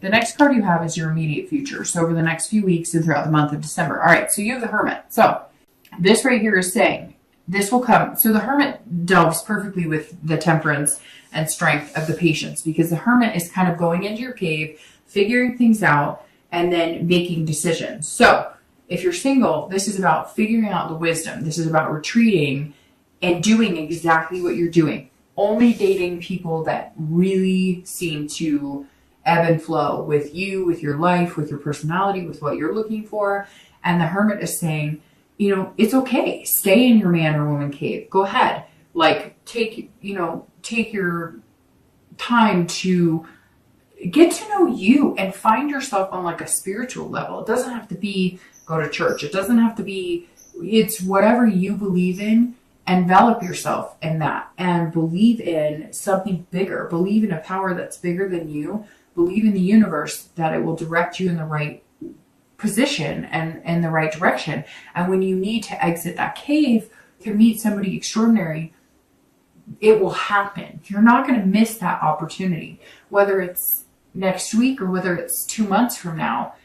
The next card you have is your immediate future. So over the next few weeks and throughout the month of December. All right, so you have the Hermit. So this right here is saying this will come. So the Hermit delves perfectly with the temperance and strength of the patience, because the Hermit is kind of going into your cave, figuring things out, and then making decisions. So if you're single, this is about figuring out the wisdom. This is about retreating and doing exactly what you're doing. Only dating people that really seem to ebb and flow with you, with your life, with your personality, with what you're looking for. And the Hermit is saying, you know, it's okay. Stay in your man or woman cave. Go ahead. Like, take your time to get to know you and find yourself on like a spiritual level. It doesn't have to be go to church. It doesn't have to be, it's whatever you believe in. Envelop yourself in that and believe in something bigger. Believe in a power that's bigger than you. Believe in the universe that it will direct you in the right position and in the right direction. And when you need to exit that cave to meet somebody extraordinary, it will happen. You're not going to miss that opportunity. Whether it's next week or whether it's 2 months from now,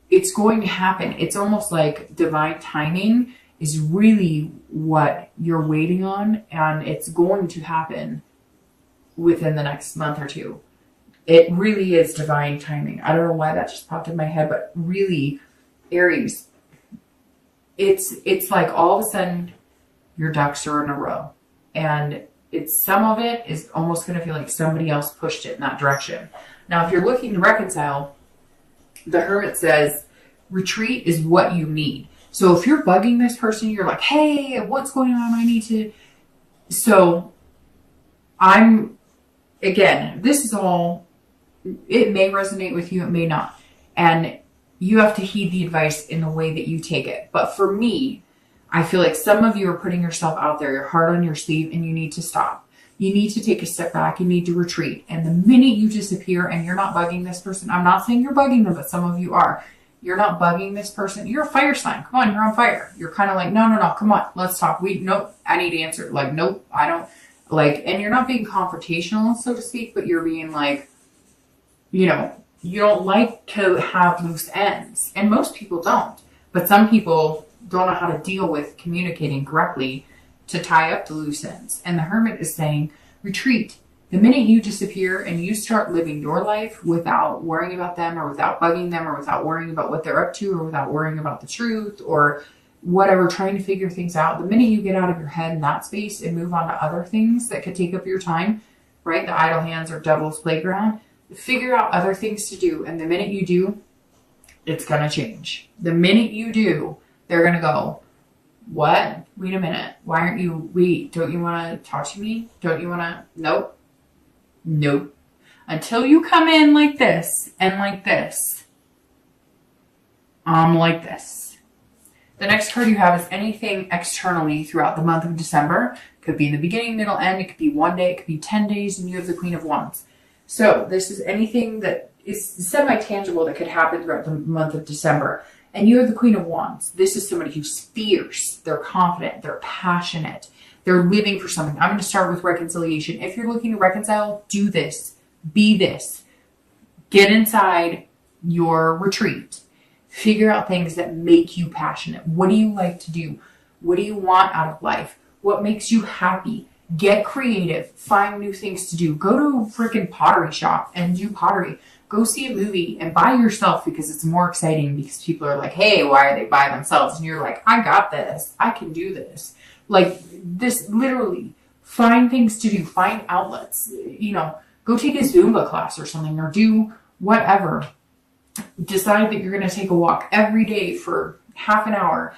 it's going to happen. It's almost like divine timing is really what you're waiting on, and it's going to happen within the next month or two. It really is divine timing. I don't know why that just popped in my head, but really, Aries, it's like all of a sudden your ducks are in a row, and it's some of it is almost going to feel like somebody else pushed it in that direction. Now, if you're looking to reconcile, the Hermit says retreat is what you need. So if you're bugging this person, you're like, hey, what's going on? I need to. So again, this is all, it may resonate with you, it may not. And you have to heed the advice in the way that you take it. But for me, I feel like some of you are putting yourself out there, your heart on your sleeve, and you need to stop. You need to take a step back. You need to retreat. And the minute you disappear and you're not bugging this person, I'm not saying you're bugging them, but some of you are. You're not bugging this person. You're a fire sign. Come on, you're on fire. You're kind of like, no, come on, let's talk. Nope, I need to answer. Like, nope, I don't. Like, and you're not being confrontational, so to speak, but you're being like, you don't like to have loose ends. And most people don't. But some people don't know how to deal with communicating correctly to tie up the loose ends. And the Hermit is saying, retreat. The minute you disappear and you start living your life without worrying about them or without bugging them or without worrying about what they're up to or without worrying about the truth or whatever, trying to figure things out, the minute you get out of your head in that space and move on to other things that could take up your time, right? The idle hands are devil's playground. Figure out other things to do. And the minute you do, it's going to change. The minute you do, they're going to go, what? Wait a minute. Why aren't you, don't you want to talk to me? Don't you want to, nope. Until you come in like this and like this, like this. The next card you have is anything externally throughout the month of December. Could be in the beginning, middle, end. It could be 1 day. It could be 10 days. And you have the Queen of Wands. So this is anything that is semi-tangible that could happen throughout the month of December. And you have the Queen of Wands. This is somebody who's fierce. They're confident. They're passionate. They're living for something. I'm going to start with reconciliation. If you're looking to reconcile, do this. Be this. Get inside your retreat. Figure out things that make you passionate. What do you like to do? What do you want out of life? What makes you happy? Get creative. Find new things to do. Go to a freaking pottery shop and do pottery. Go see a movie and by yourself because it's more exciting because people are like, hey, why are they by themselves? And you're like, I got this. I can do this. Like this, literally, find things to do, find outlets, go take a Zumba class or something or do whatever. Decide that you're going to take a walk every day for half an hour.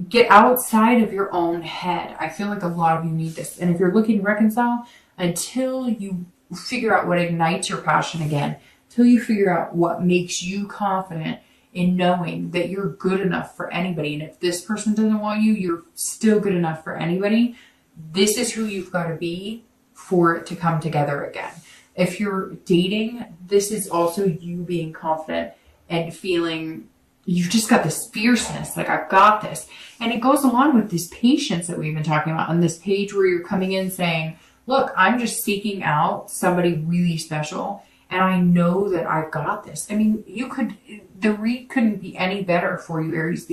Get outside of your own head. I feel like a lot of you need this. And if you're looking to reconcile, until you figure out what ignites your passion again, until you figure out what makes you confident in knowing that you're good enough for anybody. And if this person doesn't want you, you're still good enough for anybody. This is who you've got to be for it to come together again. If you're dating, this is also you being confident and feeling you've just got this fierceness, like I've got this. And it goes along with this patience that we've been talking about on this page where you're coming in saying, look, I'm just seeking out somebody really special. And I know that I've got this. I mean, the read couldn't be any better for you, Aries,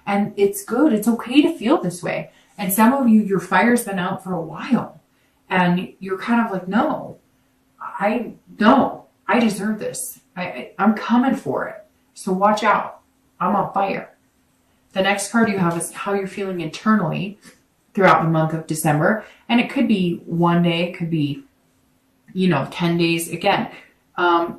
and it's good. It's okay to feel this way. And some of you, your fire's been out for a while and you're kind of like, no, I deserve this. I'm coming for it. So watch out. I'm on fire. The next card you have is how you're feeling internally throughout the month of December. And it could be one day, it could be, 10 days. Again,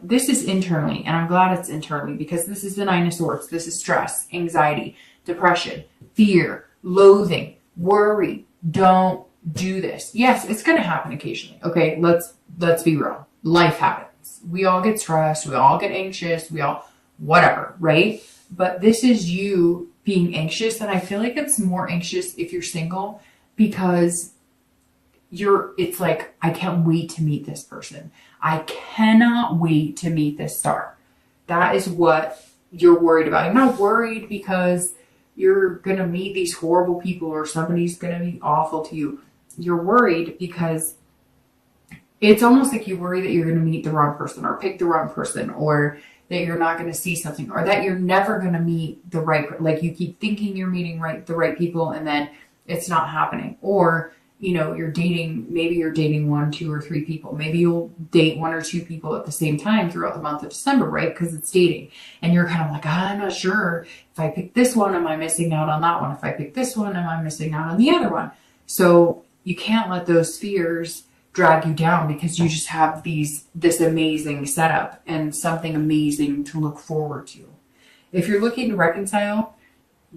this is internally, and I'm glad it's internally because this is the Nine of Swords. This is stress, anxiety, depression, fear, loathing, worry. Don't do this. Yes, it's going to happen occasionally. Okay, let's be real. Life happens. We all get stressed. We all get anxious. We all, whatever, right? But this is you being anxious. And I feel like it's more anxious if you're single because it's like, I can't wait to meet this person. I cannot wait to meet this star. That is what you're worried about. You're not worried because you're going to meet these horrible people or somebody's going to be awful to you. You're worried because it's almost like you worry that you're going to meet the wrong person or pick the wrong person or that you're not going to see something or that you're never going to meet the right, like you keep thinking you're meeting the right people and then it's not happening. Or, maybe you're dating 1, 2, or 3 people. Maybe you'll date 1 or 2 people at the same time throughout the month of December, right? Because it's dating. And you're kind of like, I'm not sure. If I pick this one, am I missing out on that one? If I pick this one, am I missing out on the other one? So you can't let those fears drag you down because you just have this amazing setup and something amazing to look forward to. If you're looking to reconcile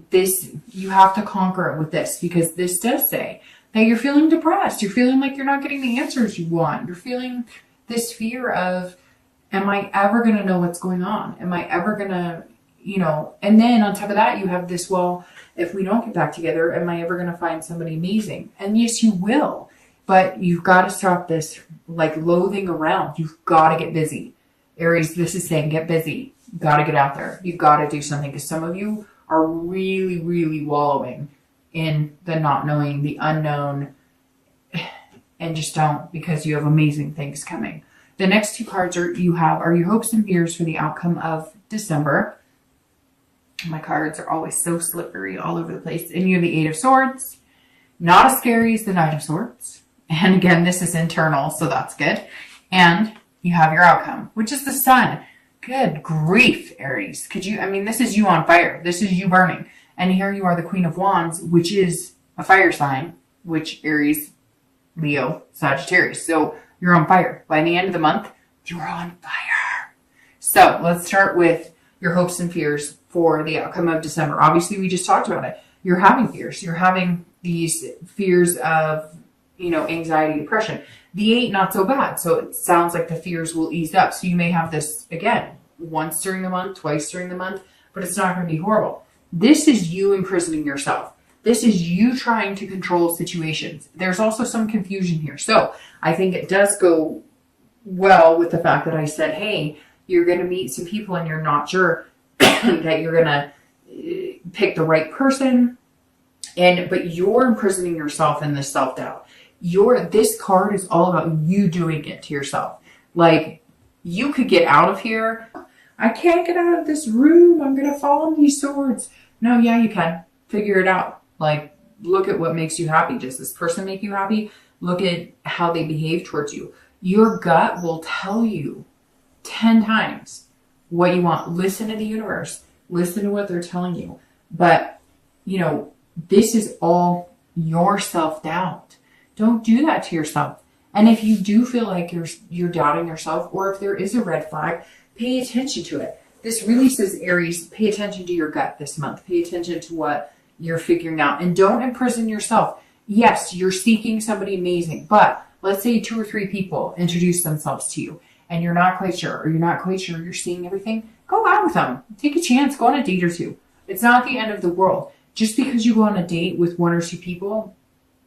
this, you have to conquer it with this because this does say that you're feeling depressed. You're feeling like you're not getting the answers you want. You're feeling this fear of, am I ever going to know what's going on? Am I ever going to, and then on top of that, you have this, well, if we don't get back together, am I ever going to find somebody amazing? And yes, you will, but you've got to stop this like loathing around. You've got to get busy. Aries, this is saying get busy. You've got to get out there. You've got to do something because some of you are really, really wallowing in the not knowing, the unknown, and just don't because you have amazing things coming. The next 2 cards are your hopes and fears for the outcome of December. My cards are always so slippery all over the place. And you have the 8 of Swords. Not as scary as the Knight of Swords. And again, this is internal, so that's good. And you have your outcome, which is the Sun. Good grief, Aries. This is you on fire. This is you burning. And here you are the Queen of Wands, which is a fire sign, which Aries, Leo, Sagittarius. So you're on fire. By the end of the month, you're on fire. So let's start with your hopes and fears for the outcome of December. Obviously, we just talked about it. You're having fears. You're having these fears of, anxiety, depression. The 8, not so bad. So it sounds like the fears will ease up. So you may have this, again, once during the month, twice during the month, but it's not going to be horrible. This is you imprisoning yourself. This is you trying to control situations. There's also some confusion here. So I think it does go well with the fact that I said, hey, you're going to meet some people and you're not sure that you're going to pick the right person. But you're imprisoning yourself in this self-doubt. This card is all about you doing it to yourself. Like, you could get out of here. I can't get out of this room. I'm going to fall on these swords. No, yeah, you can. Figure it out. Like, look at what makes you happy. Does this person make you happy? Look at how they behave towards you. Your gut will tell you 10 times what you want. Listen to the universe. Listen to what they're telling you. But, this is all your self-doubt. Don't do that to yourself. And if you do feel like you're doubting yourself, or if there is a red flag, pay attention to it. This really says, Aries, pay attention to your gut this month. Pay attention to what you're figuring out. And don't imprison yourself. Yes, you're seeking somebody amazing, but let's say 2 or 3 people introduce themselves to you and you're not quite sure, or you're not quite sure you're seeing everything. Go out with them. Take a chance. Go on a date or 2. It's not the end of the world. Just because you go on a date with 1 or 2 people,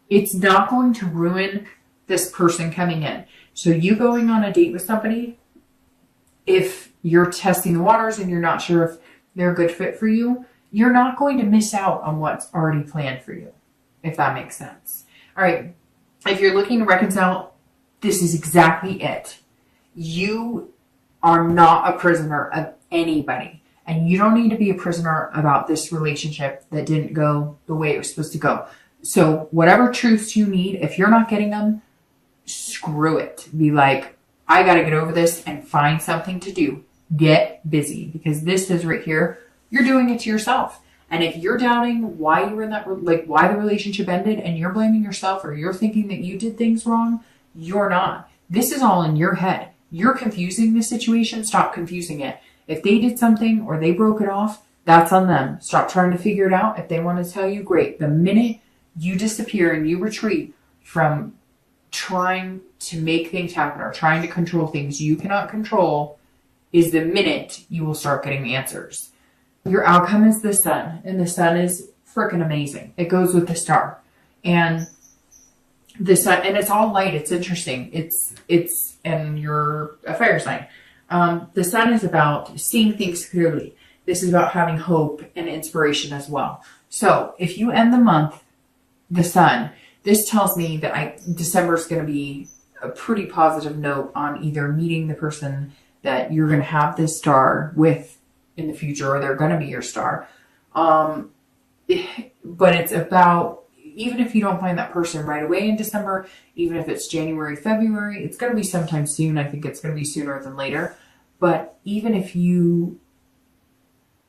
it's not going to ruin this person coming in. So you going on a date with somebody, if you're testing the waters and you're not sure if they're a good fit for you, you're not going to miss out on what's already planned for you, if that makes sense. All right. If you're looking to reconcile, this is exactly it. You are not a prisoner of anybody. And you don't need to be a prisoner about this relationship that didn't go the way it was supposed to go. So whatever truths you need, if you're not getting them, screw it. Be like, I got to get over this and find something to do. Get busy, because this is right here. You're doing it to yourself. And if you're doubting why you were in that, like why the relationship ended, and you're blaming yourself, or you're thinking that you did things wrong, you're not. This is all in your head. You're confusing the situation. Stop confusing it. If they did something or they broke it off, that's on them. Stop trying to figure it out. If they want to tell you, great. The minute you disappear and you retreat from trying to make things happen or trying to control things you cannot control, is the minute you will start getting answers. Your outcome is the sun, and the sun is freaking amazing. It goes with the star, and the sun, and it's all light. It's interesting. And you're a fire sign. The sun is about seeing things clearly. This is about having hope and inspiration as well. So if you end the month, the sun, this tells me that December is going to be a pretty positive note on either meeting the person that you're going to have this star with in the future, or they're going to be your star. But it's about, even if you don't find that person right away in December, even if it's January, February, it's going to be sometime soon. I think it's going to be sooner than later. But even if you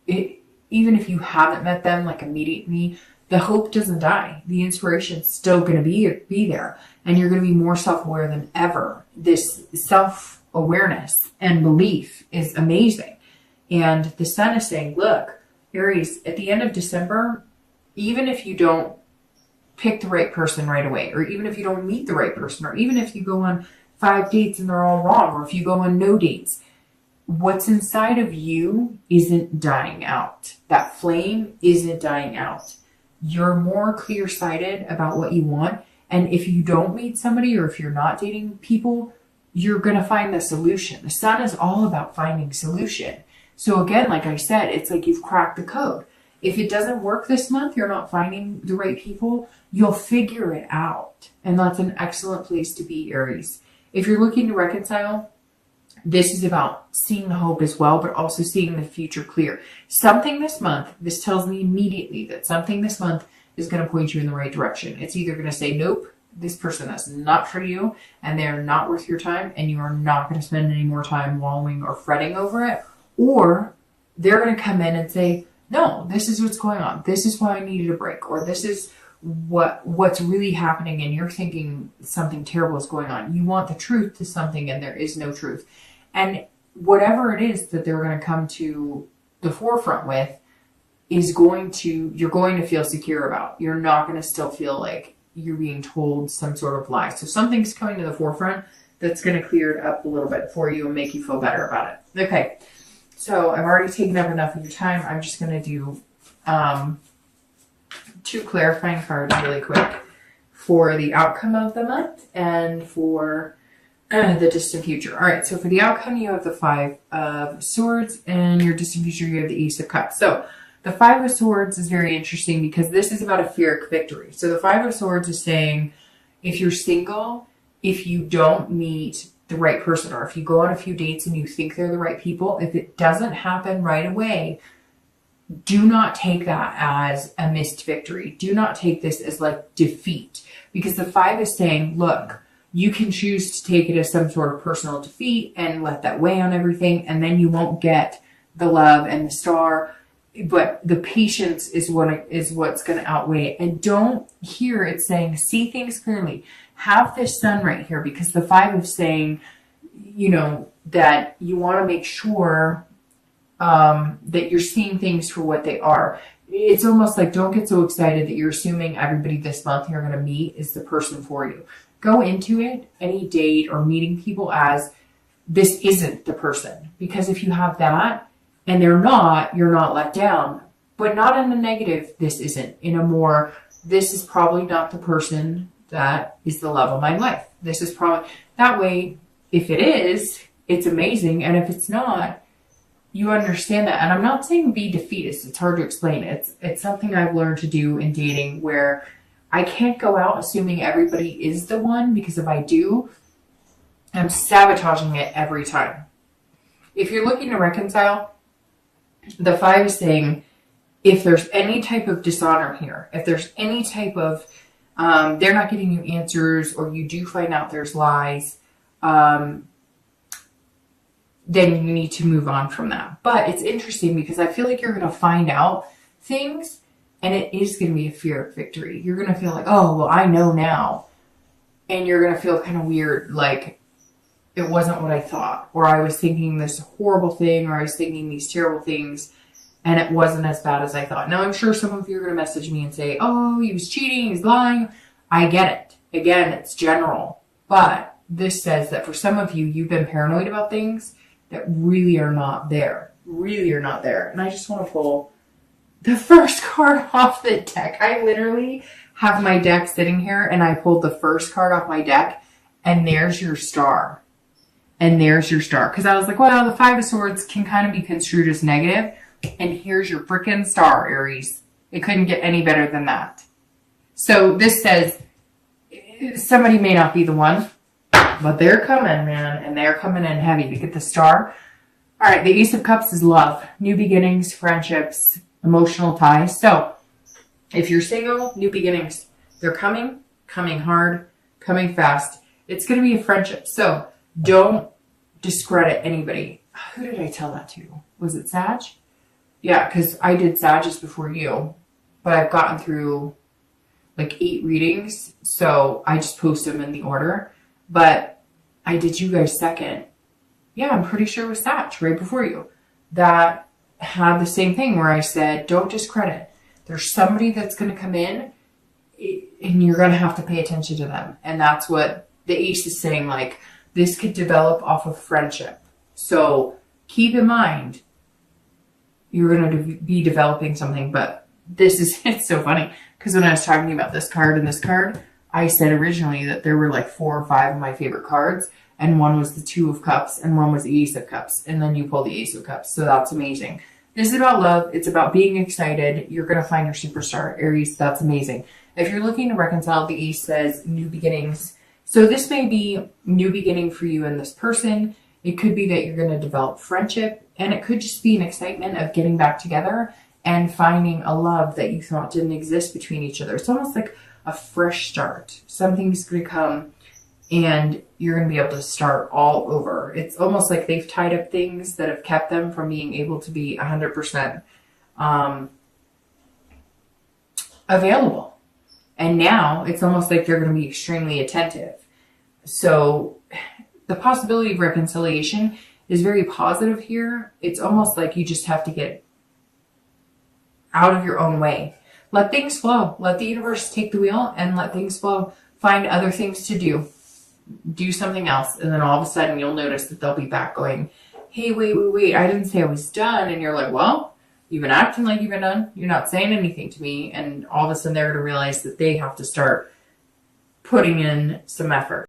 haven't met them like immediately, the hope doesn't die. The inspiration's still going to be there, and you're going to be more self-aware than ever. This self-awareness and belief is amazing. And the sun is saying, look, Aries, at the end of December, even if you don't pick the right person right away, or even if you don't meet the right person, or even if you go on 5 dates and they're all wrong, or if you go on no dates, what's inside of you isn't dying out. That flame isn't dying out. You're more clear-sighted about what you want. And if you don't meet somebody, or if you're not dating people, you're going to find the solution. The sun is all about finding solution. So again, like I said, it's like you've cracked the code. If it doesn't work this month, you're not finding the right people, you'll figure it out. And that's an excellent place to be, Aries. If you're looking to reconcile, this is about seeing the hope as well, but also seeing the future clear. Something this month, this tells me immediately that something this month is going to point you in the right direction. It's either going to say, nope, this person is not for you, and they're not worth your time, and you are not going to spend any more time wallowing or fretting over it. Or they're going to come in and say, no, this is what's going on. This is why I needed a break. Or this is what's really happening, and you're thinking something terrible is going on. You want the truth to something, and there is no truth. And whatever it is that they're going to come to the forefront with you're going to feel secure about. You're not going to still feel like you're being told some sort of lie. So something's coming to the forefront that's going to clear it up a little bit for you and make you feel better about it. Okay. So I've already taken up enough of your time. I'm just going to do 2 clarifying cards really quick for the outcome of the month and for the distant future. All right. So for the outcome, you have the 5 of Swords, and your distant future, you have the Ace of Cups. So the 5 of Swords is very interesting because this is about a Pyrrhic victory. So the 5 of Swords is saying, if you're single, if you don't meet the right person, or if you go on a few dates and you think they're the right people, if it doesn't happen right away, do not take that as a missed victory. Do not take this as like defeat, because the 5 is saying, look, you can choose to take it as some sort of personal defeat and let that weigh on everything, and then you won't get the love and the star, but the patience is what's going to outweigh it. And don't hear it saying, see things clearly. Have this sun right here, because the 5 is saying, that you want to make sure that you're seeing things for what they are. It's almost like, don't get so excited that you're assuming everybody this month you're going to meet is the person for you. Go into it, any date or meeting people, as this isn't the person. Because if you have that and they're not, you're not let down. But not in a negative, this isn't. In a more, this is probably not the person that is the love of my life. This is probably, that way, if it is, it's amazing. And if it's not, you understand that. And I'm not saying be defeatist. It's hard to explain. It's something I've learned to do in dating, where I can't go out assuming everybody is the one, because if I do, I'm sabotaging it every time. if you're looking to reconcile, the 5 is saying if there's any type of dishonor here, if there's any type of they're not getting you answers, or you do find out there's lies, then you need to move on from that. But it's interesting because I feel like you're going to find out things, and it is going to be a fear of victory. You're going to feel like, oh, well, I know now. And you're going to feel kind of weird, like it wasn't what I thought, or I was thinking this horrible thing, or I was thinking these terrible things, and it wasn't as bad as I thought. Now, I'm sure some of you are going to message me and say, oh, he was cheating, he's lying. I get it. Again, it's general. But this says that for some of you, you've been paranoid about things that really are not there. Really are not there. And I just want to pull the first card off the deck. I literally have my deck sitting here, and I pulled the first card off my deck, and there's your star. And there's your star. Because I was like, well, the 5 of Swords can kind of be construed as negative. And here's your freaking star, Aries. It couldn't get any better than that. So this says somebody may not be the one, but they're coming, man. And they're coming in heavy to get the star. All right, the Ace of Cups is love. New beginnings, friendships, emotional ties. So if you're single, new beginnings. They're coming hard, coming fast. It's going to be a friendship. So don't discredit anybody. Who did I tell that to? Was it Sag? Yeah, because I did Sag's before you, but I've gotten through like 8 readings, so I just post them in the order. But I did you guys second. Yeah, I'm pretty sure it was Sag right before you that had the same thing where I said, don't discredit. There's somebody that's going to come in, and you're going to have to pay attention to them. And that's what the Ace is saying, like, this could develop off of friendship. So keep in mind, you're going to be developing something. But this is, it's so funny, because when I was talking about this card and this card, I said originally that there were like 4 or 5 of my favorite cards, and one was the 2 of Cups, and one was the Ace of Cups, and then you pull the Ace of Cups. So that's amazing. This is about love. It's about being excited. You're going to find your superstar, Aries. That's amazing. If you're looking to reconcile, the Ace says new beginnings. So this may be new beginning for you and this person. It could be that you're going to develop friendship, and it could just be an excitement of getting back together and finding a love that you thought didn't exist between each other. It's almost like a fresh start. Something's going to come, and you're going to be able to start all over. It's almost like they've tied up things that have kept them from being able to be 100% available. And now it's almost like they're going to be extremely attentive. So the possibility of reconciliation is very positive here. It's almost like you just have to get out of your own way. Let things flow. Let the universe take the wheel and let things flow. Find other things to do. Do something else. And then all of a sudden you'll notice that they'll be back going, hey, wait. I didn't say I was done. And you're like, well, you've been acting like you've been done. You're not saying anything to me. And all of a sudden they're going to realize that they have to start putting in some effort.